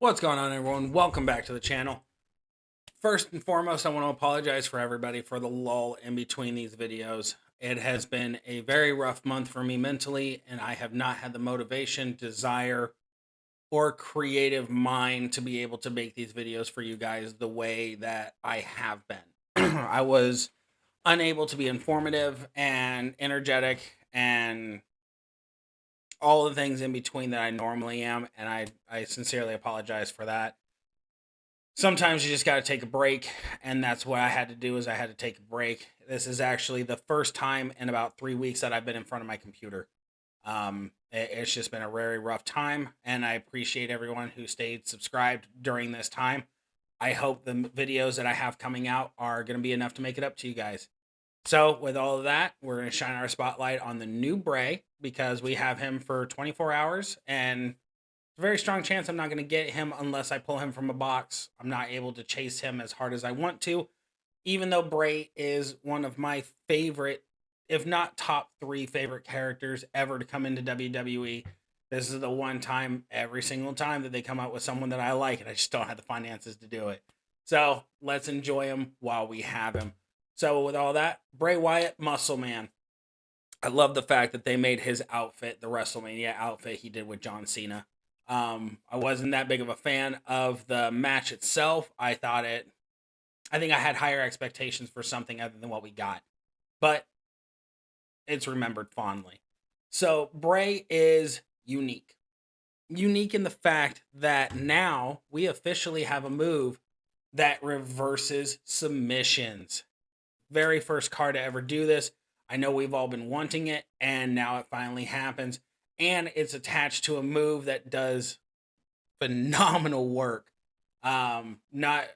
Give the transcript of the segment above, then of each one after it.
What's going on, everyone? Welcome back to the channel. First and foremost, I want to apologize for everybody for the lull in between these videos. It has been a very rough month for me mentally, and I have not had the motivation, desire, or creative mind to be able to make these videos for you guys the way that I have been. I was unable to be informative and energetic and all the things in between that I normally am, and I sincerely apologize for that. Sometimes you just got to take a break, and that's what I had to do. Is I had to take a break. This is actually the first time in about 3 weeks that I've been in front of my computer. It's just been a very rough time, and I appreciate everyone who stayed subscribed during this time. I hope the videos that I have coming out are going to be enough to make it up to you guys. So with all of that, we're going to shine our spotlight on the new Bray, because we have him for 24 hours, and a very strong chance I'm not going to get him unless I pull him from a box. I'm not able to chase him as hard as I want to, even though Bray is one of my favorite, if not top three favorite characters ever to come into WWE. This is the one time every single time that they come out with someone that I like, and I just don't have the finances to do it. So let's enjoy him while we have him. So with all that, Bray Wyatt, Muscle Man. I love the fact that they made his outfit the WrestleMania outfit he did with John Cena. I wasn't that big of a fan of the match itself. I think I had higher expectations for something other than what we got, but it's remembered fondly. So Bray is unique. Unique in the fact that now we officially have a move that reverses submissions. Very first card to ever do this. I know we've all been wanting it, and now it finally happens. And it's attached to a move that does phenomenal work. Not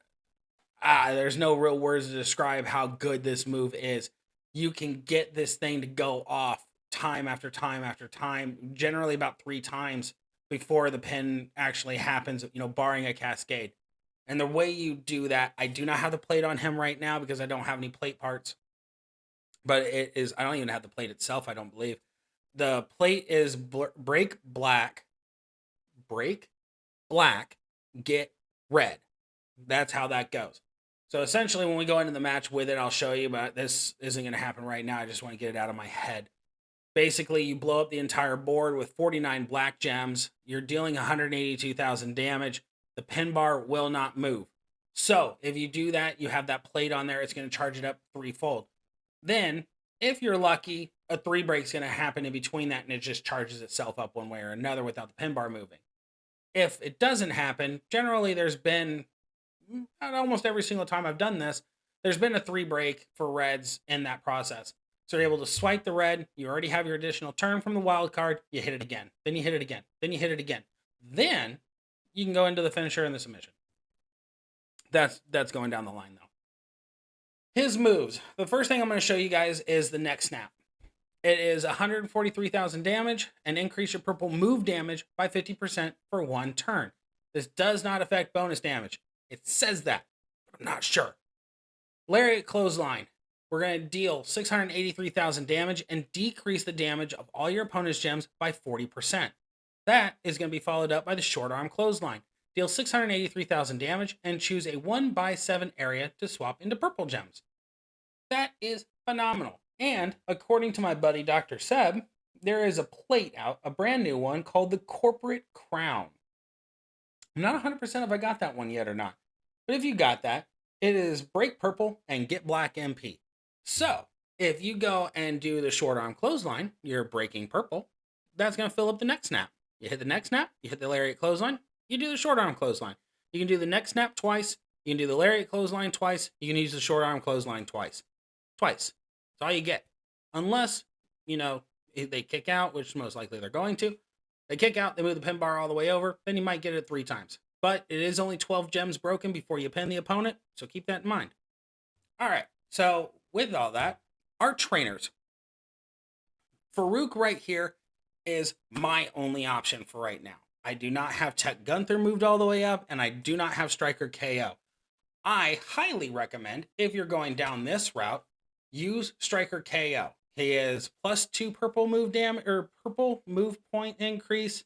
There's no real words to describe how good this move is. You can get this thing to go off time after time after time, generally about 3 times before the pin actually happens, barring a cascade. And the way you do that, I do not have the plate on him right now because I don't have any plate parts. But I don't even have the plate itself, I don't believe. The plate is break black, get red. That's how that goes. So essentially, when we go into the match with it, I'll show you, but this isn't going to happen right now. I just want to get it out of my head. Basically, you blow up the entire board with 49 black gems. You're dealing 182,000 damage. The pin bar will not move. So if you do that, you have that plate on there. It's going to charge it up threefold. Then, if you're lucky, a 3 break's going to happen in between that, and it just charges itself up one way or another without the pin bar moving. If it doesn't happen, generally there's been, almost every single time I've done this, there's been a 3 break for reds in that process. So you're able to swipe the red, you already have your additional turn from the wild card, you hit it again, then you hit it again, then you hit it again. Then you can go into the finisher and the submission. That's going down the line, though. His moves. The first thing I'm going to show you guys is the neck snap. It is 143,000 damage and increase your purple move damage by 50% for 1 turn. This does not affect bonus damage. It says that, but I'm not sure. Lariat Clothesline. We're going to deal 683,000 damage and decrease the damage of all your opponent's gems by 40%. That is going to be followed up by the Short Arm Clothesline. Deal 683,000 damage and choose a 1x7 area to swap into purple gems. That is phenomenal. And according to my buddy Dr. Seb, there is a plate out, a brand new one called the Corporate Crown. I'm not 100% if I got that one yet or not. But if you got that, it is break purple and get black MP. So if you go and do the Short Arm Clothesline, you're breaking purple. That's going to fill up the neck snap. You hit the neck snap, you hit the Lariat Clothesline, you do the Short Arm Clothesline. You can do the neck snap twice. You can do the Lariat Clothesline twice. You can use the Short Arm Clothesline twice. That's all you get. Unless, they kick out, which most likely they're going to. They kick out, they move the pin bar all the way over, then you might get it 3 times. But it is only 12 gems broken before you pin the opponent, so keep that in mind. All right, so with all that, our trainers. Farouk right here is my only option for right now. I do not have Tech Gunther moved all the way up, and I do not have Striker KO. I highly recommend, if you're going down this route, use Striker KO. He is +2 purple move damage or purple move point increase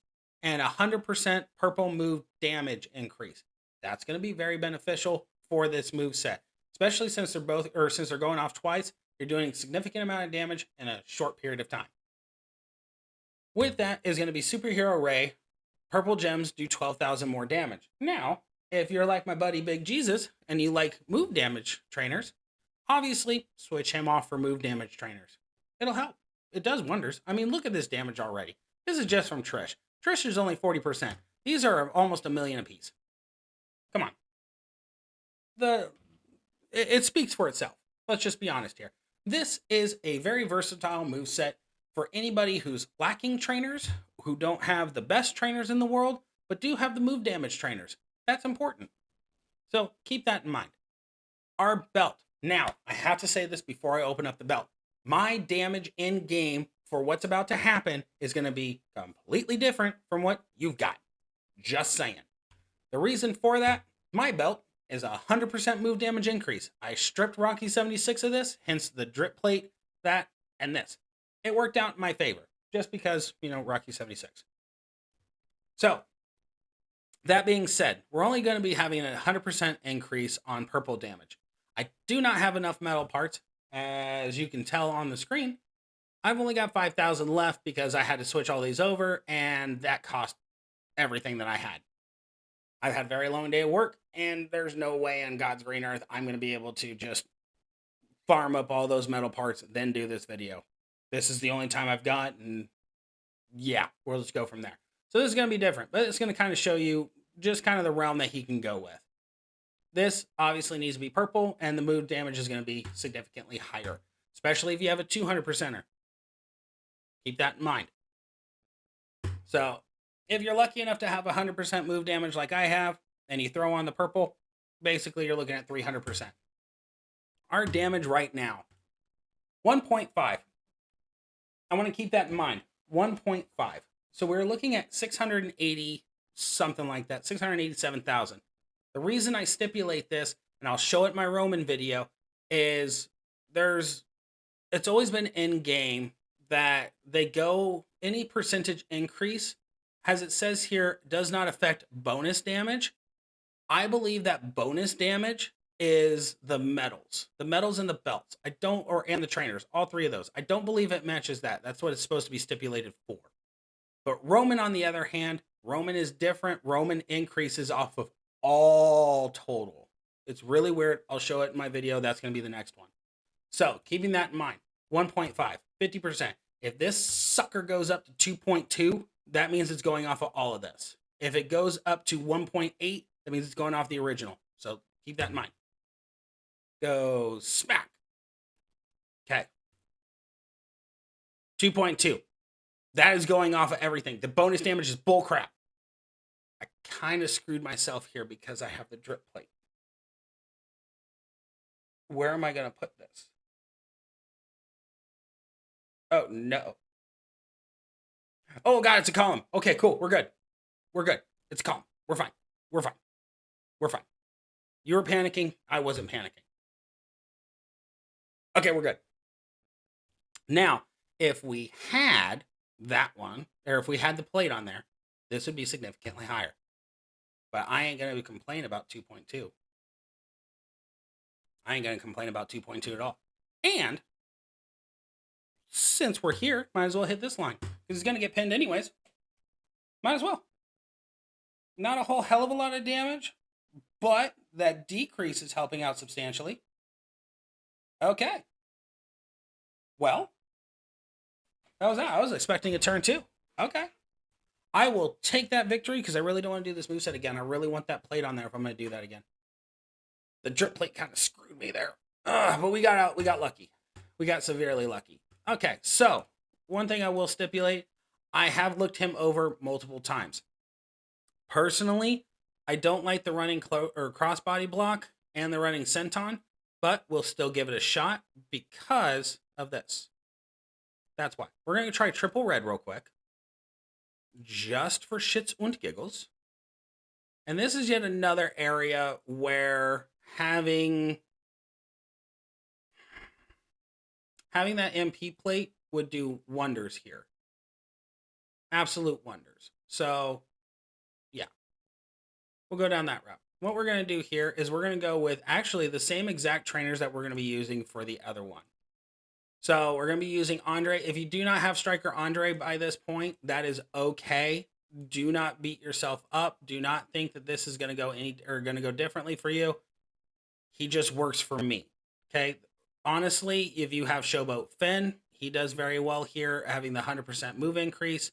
and 100% purple move damage increase. That's going to be very beneficial for this move set, especially since they're going off twice. You're doing a significant amount of damage in a short period of time. With that is going to be Superhero Ray. Purple gems do 12,000 more damage. Now, if you're like my buddy Big Jesus and you like move damage trainers, obviously switch him off for move damage trainers. It'll help. It does wonders. I mean, look at this damage already. This is just from Trish. Trish is only 40%. These are almost a million apiece. Come on. It speaks for itself. Let's just be honest here. This is a very versatile moveset for anybody who's lacking trainers, who don't have the best trainers in the world, but do have the move damage trainers. That's important. So keep that in mind. Our belt. Now, I have to say this before I open up the belt. My damage in game for what's about to happen is going to be completely different from what you've got. Just saying. The reason for that, my belt is a 100% move damage increase. I stripped Rocky 76 of this, hence the drip plate, that, and this. It worked out in my favor, just because, Rocky 76. So, that being said, we're only going to be having a 100% increase on purple damage. I do not have enough metal parts, as you can tell on the screen. I've only got 5,000 left because I had to switch all these over, and that cost everything that I had. I've had a very long day of work, and there's no way on God's green earth I'm going to be able to just farm up all those metal parts, then do this video. This is the only time I've got, and yeah, we'll just go from there. So this is going to be different, but it's going to kind of show you just kind of the realm that he can go with. This obviously needs to be purple, and the move damage is going to be significantly higher, especially if you have a 200%er. Keep that in mind. So if you're lucky enough to have 100% move damage like I have, and you throw on the purple, basically you're looking at 300%. Our damage right now, 1.5. I want to keep that in mind, 1.5. So we're looking at 680, something like that, 687,000. The reason I stipulate this, and I'll show it in my Roman video, is it's always been in game that they go, any percentage increase, as it says here, does not affect bonus damage. I believe that bonus damage is the medals and the belts. And the trainers, all three of those. I don't believe it matches that. That's what it's supposed to be stipulated for. But Roman, on the other hand, Roman is different. Roman increases off of all total. It's really weird. I'll show it in my video. That's going to be the next one. So keeping that in mind, 1.5, 50%. If this sucker goes up to 2.2, that means it's going off of all of this. If it goes up to 1.8, that means it's going off the original. So keep that in mind. Go smack. Okay. 2.2. That is going off of everything. The bonus damage is bullcrap. I kind of screwed myself here because I have the drip plate. Where am I going to put this? Oh, no. Oh, God, it's a column. Okay, cool. We're good. We're good. It's a column. We're fine. We're fine. We're fine. You were panicking. I wasn't panicking. Okay, we're good. Now, if we had that one, or if we had the plate on there, this would be significantly higher. But I ain't going to complain about 2.2. I ain't going to complain about 2.2 at all. And since we're here, might as well hit this line. Because it's going to get pinned anyways. Might as well. Not a whole hell of a lot of damage, but that decrease is helping out substantially. Okay. Well, that was that. I was expecting a turn 2. Okay. I will take that victory because I really don't want to do this moveset again. I really want that plate on there if I'm going to do that again. The drip plate kind of screwed me there. But we got out. We got lucky. We got severely lucky. Okay, so one thing I will stipulate, I have looked him over multiple times. Personally, I don't like the running crossbody block and the running senton, but we'll still give it a shot because of this. That's why. We're going to try triple red real quick, just for shits und giggles. And this is yet another area where having that MP plate would do wonders here. Absolute wonders. So, yeah, we'll go down that route. What we're going to do here is we're going to go with actually the same exact trainers that we're going to be using for the other one. So we're going to be using Andre. If you do not have Striker Andre by this point, that is okay. Do not beat yourself up. Do not think that this is going to go going to go differently for you. He just works for me. Okay. Honestly, if you have Showboat Finn, he does very well here, having the 100% move increase.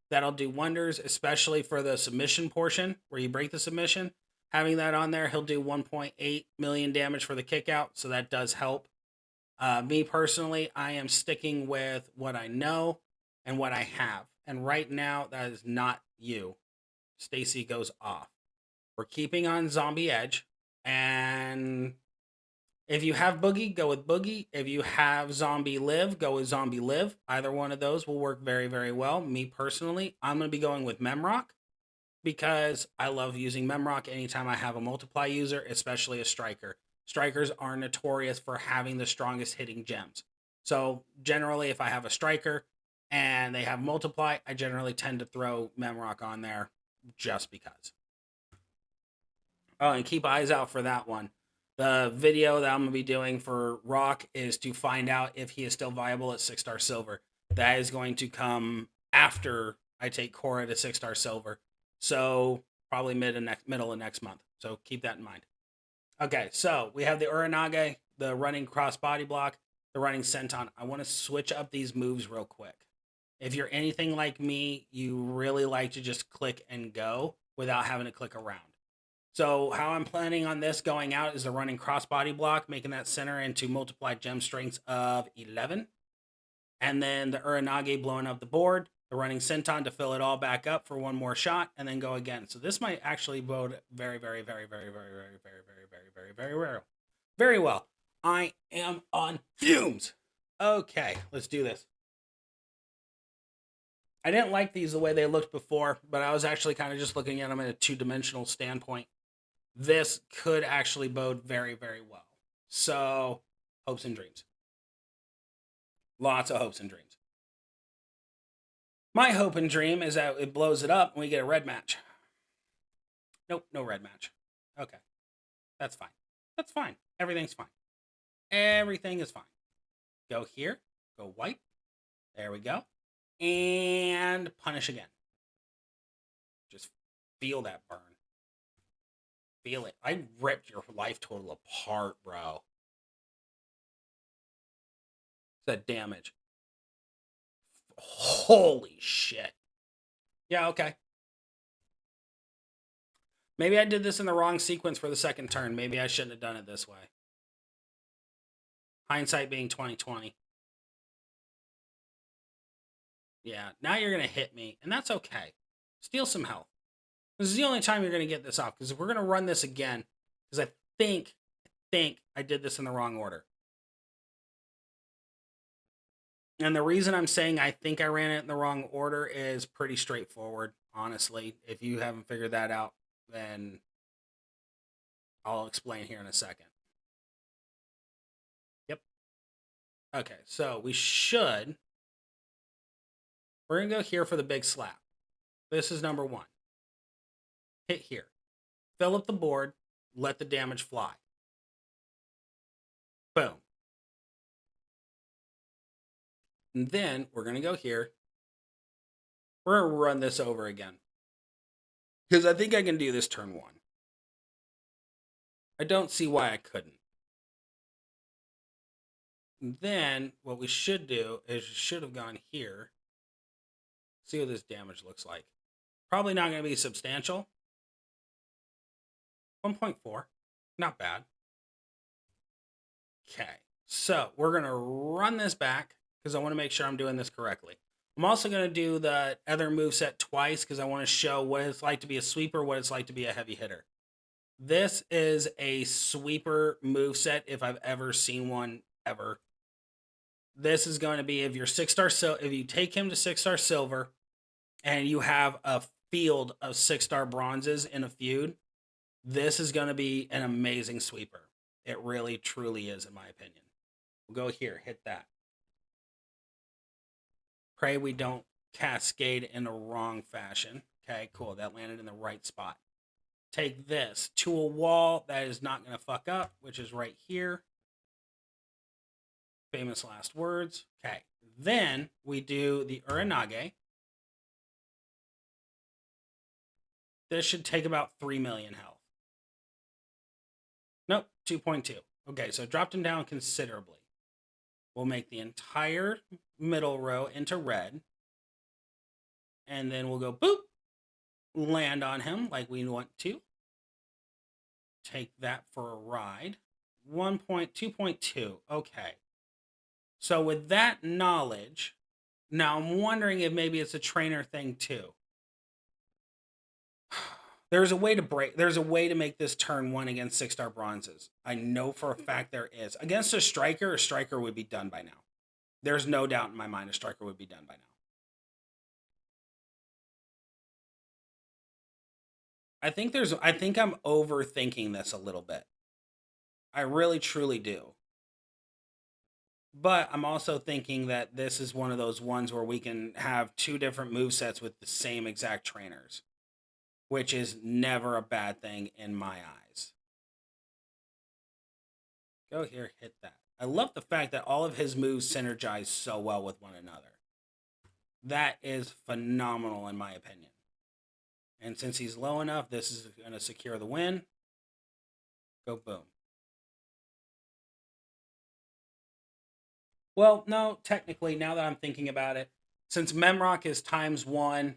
That'll do wonders, especially for the submission portion where you break the submission. Having that on there, he'll do 1.8 million damage for the kick out, so that does help. Me personally, I am sticking with what I know and what I have. And right now, that is not you. Stacy goes off. We're keeping on Zombie Edge. And if you have Boogie, go with Boogie. If you have Zombie Live, go with Zombie Live. Either one of those will work very, very well. Me personally, I'm going to be going with Memrock because I love using Memrock anytime I have a multiply user, especially a striker. Strikers are notorious for having the strongest hitting gems. So generally, if I have a striker and they have multiply, I generally tend to throw Memrock on there just because. Oh, and keep eyes out for that one. The video that I'm going to be doing for Rock is to find out if he is still viable at 6-star silver. That is going to come after I take Cora to 6-star silver. So probably middle of next month. So keep that in mind. Okay, so we have the Uranage, the running cross body block, the running senton. I want to switch up these moves real quick. If you're anything like me, you really like to just click and go without having to click around. So how I'm planning on this going out is the running cross body block, making that center into multiplied gem strengths of 11. And then the Uranage blowing up the board, the running senton to fill it all back up for one more shot, and then go again. So this might actually bode very, very, very, very, very, very, very, very, very, very, very well. Very well. I am on fumes. Okay, let's do this. I didn't like these the way they looked before, but I was actually kind of just looking at them in a two-dimensional standpoint. This could actually bode very, very well. So, hopes and dreams. Lots of hopes and dreams. My hope and dream is that it blows it up and we get a red match. Nope, no red match. Okay. That's fine. That's fine. Everything's fine. Everything is fine. Go here. Go white. There we go. And punish again. Just feel that burn. Feel it. I ripped your life total apart, bro. That damage. Holy shit. Yeah, okay. Maybe I did this in the wrong sequence for the second turn. Maybe I shouldn't have done it this way. Hindsight being 2020. Yeah, now you're going to hit me, and that's okay. Steal some health. This is the only time you're going to get this off, because if we're going to run this again, because I think I did this in the wrong order. And the reason I'm saying I think I ran it in the wrong order is pretty straightforward, honestly. If you haven't figured that out, then I'll explain here in a second. Yep. Okay, so we're going to go here for the big slap. This is number 1. Hit here. Fill up the board. Let the damage fly. Boom. And then we're going to go here. We're going to run this over again. Because I think I can do this turn 1. I don't see why I couldn't. And then what we should do is we should have gone here. See what this damage looks like. Probably not going to be substantial. 1.4. Not bad. Okay. So we're going to run this back because I want to make sure I'm doing this correctly. I'm also going to do the other moveset twice because I want to show what it's like to be a sweeper, what it's like to be a heavy hitter. This is a sweeper moveset if I've ever seen one ever. This is going to be if you're 6-star if you take him to 6-star silver and you have a field of 6-star bronzes in a feud, this is going to be an amazing sweeper. It really, truly is, in my opinion. We'll go here, hit that. Pray we don't cascade in the wrong fashion. Okay, cool. That landed in the right spot. Take this to a wall that is not going to fuck up, which is right here. Famous last words. Okay. Then we do the Uranage. This should take about 3 million health. Nope, 2.2. Okay, so dropped him down considerably. We'll make the entire middle row into red. And then we'll go boop. Land on him like we want to. Take that for a ride. 1.2.2. Okay. So with that knowledge, now I'm wondering if maybe it's a trainer thing too. There's a way to make this turn 1 against 6-star bronzes. I know for a fact there is. Against a striker would be done by now. There's no doubt in my mind a striker would be done by now. I think I'm overthinking this a little bit. I really truly do. But I'm also thinking that this is one of those ones where we can have 2 different movesets with the same exact trainers, which is never a bad thing in my eyes. Go here, hit that. I love the fact that all of his moves synergize so well with one another. That is phenomenal in my opinion. And since he's low enough, this is going to secure the win. Go boom. Well, no, technically, now that I'm thinking about it, since Memrock is ×1,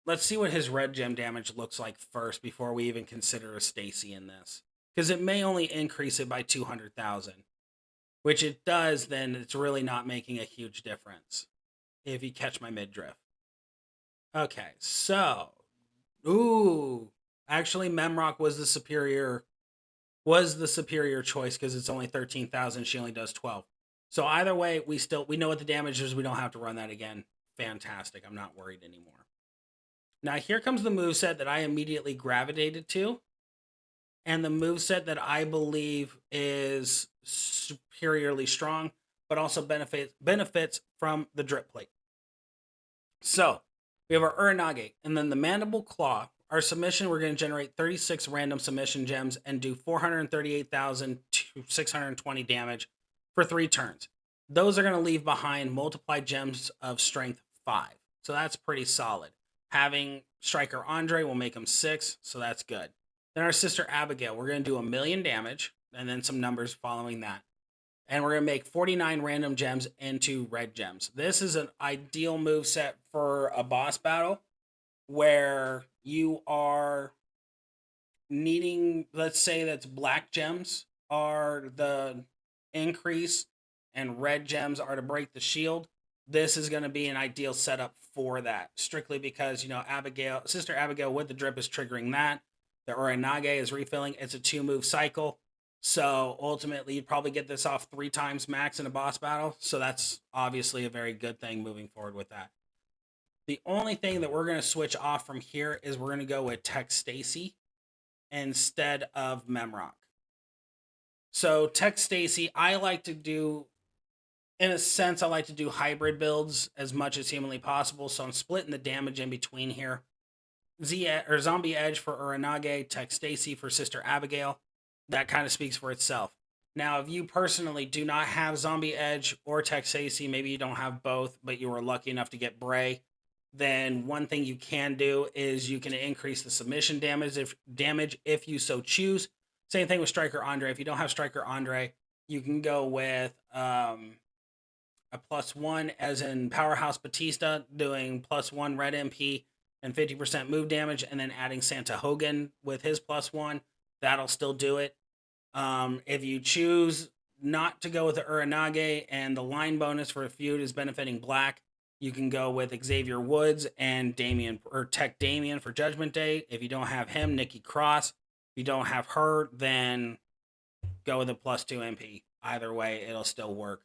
let's see what his red gem damage looks like first before we even consider a Stacy in this. Because it may only increase it by 200,000. Which it does, then it's really not making a huge difference. If you catch my mid-drift. Okay, so... Ooh. Actually, Memrock was the superior choice because it's only 13,000. She only does 12. So either way, we know what the damage is. We don't have to run that again. Fantastic. I'm not worried anymore. Now here comes the moveset that I immediately gravitated to. And the moveset that I believe is superiorly strong, but also benefits from the drip plate. So we have our Uranage, and then the Mandible Claw. Our submission, we're going to generate 36 random submission gems and do 438,620 damage for 3 turns. Those are going to leave behind multiplied gems of strength 5. So that's pretty solid. Having Striker Andre will make him 6, so that's good. Then our sister Abigail, we're going to do 1 million damage, and then some numbers following that. And we're going to make 49 random gems into red gems. This is an ideal moveset for a boss battle where you are needing, let's say that's black gems are the increase and red gems are to break the shield. This is going to be an ideal setup for that, strictly because, Sister Abigail with the drip is triggering that. The Uranage is refilling. It's a 2-move cycle. So ultimately, you'd probably get this off 3 times max in a boss battle. So that's obviously a very good thing moving forward with that. The only thing that we're going to switch off from here is we're going to go with Tech Stacy instead of Memrock. So Tech Stacy, I like to do hybrid builds as much as humanly possible. So I'm splitting the damage in between here. Zombie Edge for Uranage, Tech Stacy for Sister Abigail. That kind of speaks for itself. Now, if you personally do not have Zombie Edge or Tech Stacy, maybe you don't have both, but you were lucky enough to get Bray, then one thing you can do is you can increase the submission damage if you so choose. Same thing with Striker Andre. If you don't have Striker Andre, you can go with a +1 as in Powerhouse Batista, doing +1 red MP and 50% move damage, and then adding Santa Hogan with his +1. That'll still do it. If you choose not to go with the Uranage and the line bonus for a feud is benefiting black, you can go with Xavier Woods and Tech Damien for Judgment Day. If you don't have him, Nikki Cross. If you don't have her, then go with a +2 MP. Either way, it'll still work.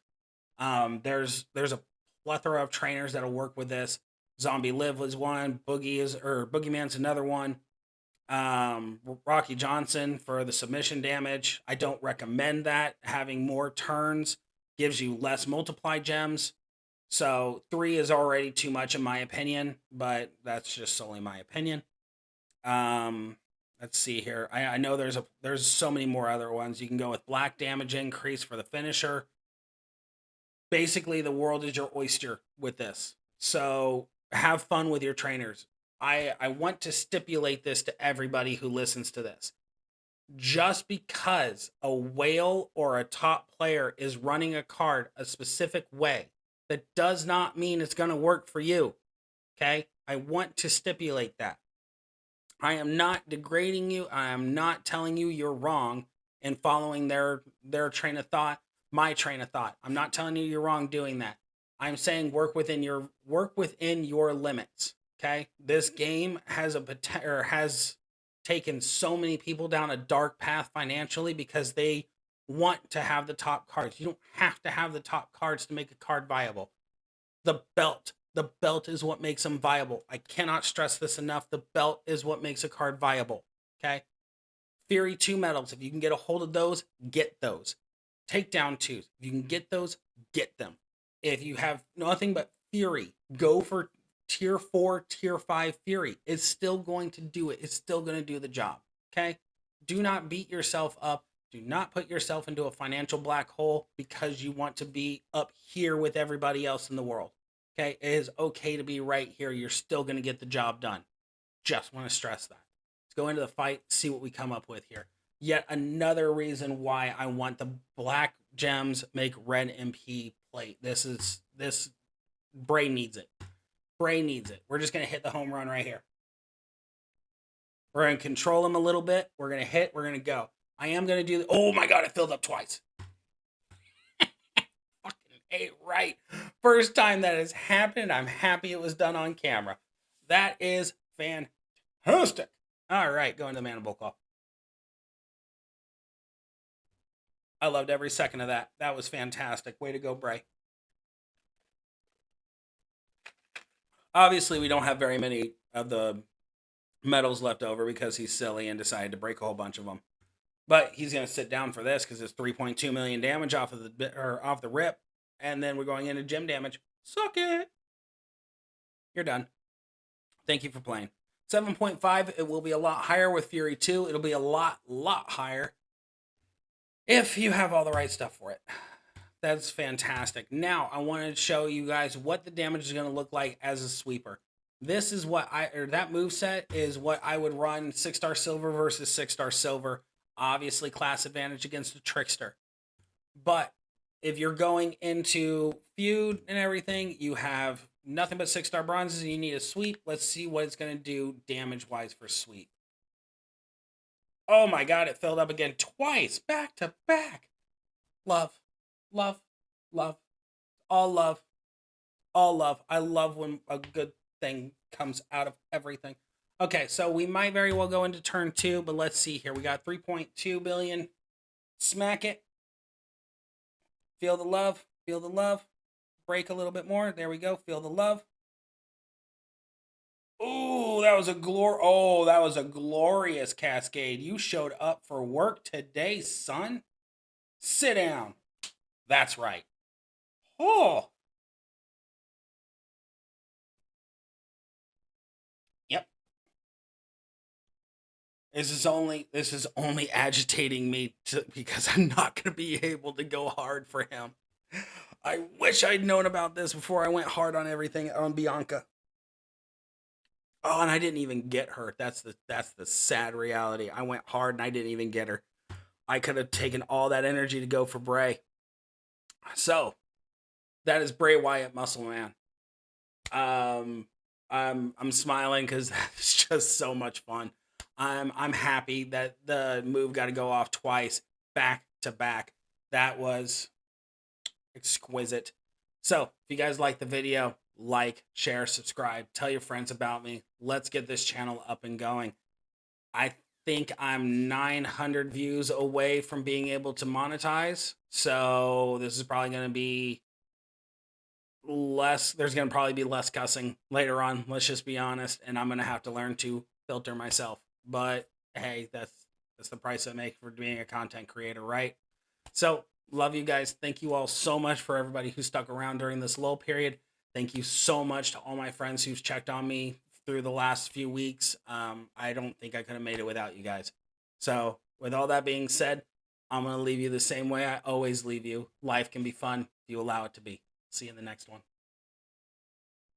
There's a plethora of trainers that'll work with this. Zombie Liv was one. Boogeyman's another one. Rocky Johnson for the submission damage. I don't recommend that. Having more turns gives you less multiply gems. So 3 is already too much in my opinion, but that's just solely my opinion. Let's see here. I know there's so many more other ones. You can go with black damage increase for the finisher. Basically, the world is your oyster with this. So have fun with your trainers. I want to stipulate this to everybody who listens to this. Just because a whale or a top player is running a card a specific way, that does not mean it's going to work for you. Okay? I want to stipulate that. I am not degrading you. I am not telling you you're wrong in following their train of thought, my train of thought. I'm not telling you you're wrong doing that. I'm saying work within your limits. Okay? This game has taken so many people down a dark path financially because they want to have the top cards. You don't have to have the top cards to make a card viable. The belt is what makes them viable. I cannot stress this enough. The belt is what makes a card viable. Okay? Fury 2 medals. If you can get a hold of those, get those. Takedown 2s. If you can get those, get them. If you have nothing but Fury, go for tier 4, tier 5 Fury. It's still going to do it. It's still going to do the job. Okay? Do not beat yourself up. Do not put yourself into a financial black hole because you want to be up here with everybody else in the world. Okay? It is okay to be right here. You're still going to get the job done. Just want to stress that. Let's go into the fight, see what we come up with here. Yet another reason why I want the black gems make red MP plate. This Bray needs it. Bray needs it. We're just going to hit the home run right here. We're going to control him a little bit. We're going to hit. We're going to go. I am going to do... Oh, my God. It filled up twice. Fucking A right. First time that has happened. I'm happy it was done on camera. That is fantastic. All right. Going to the Mandible Claw. I loved every second of that. That was fantastic. Way to go, Bray. Obviously, we don't have very many of the medals left over because he's silly and decided to break a whole bunch of them. But he's going to sit down for this because it's 3.2 million damage off the rip, and then we're going into gem damage. Suck it. You're done. Thank you for playing. 7.5. It will be a lot higher with Fury 2. It'll be a lot higher if you have all the right stuff for it. That's fantastic. Now, I want to show you guys what the damage is going to look like as a sweeper. This is what that moveset is what I would run 6-star silver versus 6-star silver. Obviously, class advantage against a trickster. But if you're going into feud and everything, you have nothing but 6-star bronzes and you need a sweep. Let's see what it's going to do damage-wise for sweep. Oh my God, it filled up again twice, back to back. Love. Love, love, all love, all love. I love when a good thing comes out of everything. Okay, so we might very well go into turn 2, but let's see here. We got 3.2 billion. Smack it. Feel the love. Feel the love. Break a little bit more. There we go. Feel the love. Ooh, that was a glorious cascade. You showed up for work today, son. Sit down. That's right. Oh. Yep. This is only agitating me because I'm not going to be able to go hard for him. I wish I'd known about this before I went hard on everything on Bianca. Oh, and I didn't even get her. That's the sad reality. I went hard and I didn't even get her. I could have taken all that energy to go for Bray. So, that is Bray Wyatt, Muscle Man. I'm smiling because that's just so much fun. I'm happy that the move got to go off twice, back to back. That was exquisite. So, if you guys like the video, like, share, subscribe, tell your friends about me. Let's get this channel up and going. I think I'm 900 views away from being able to monetize. So this is probably going to be less. There's going to probably be less cussing later on. Let's just be honest. And I'm going to have to learn to filter myself. But hey, that's the price I make for being a content creator, right? So Love you guys. Thank you all so much for everybody who stuck around during this lull period. Thank you so much to all my friends who've checked on me through the last few weeks. I don't think I could have made it without you guys. So, with all that being said, I'm going to leave you the same way I always leave you. Life can be fun if you allow it to be. See you in the next one.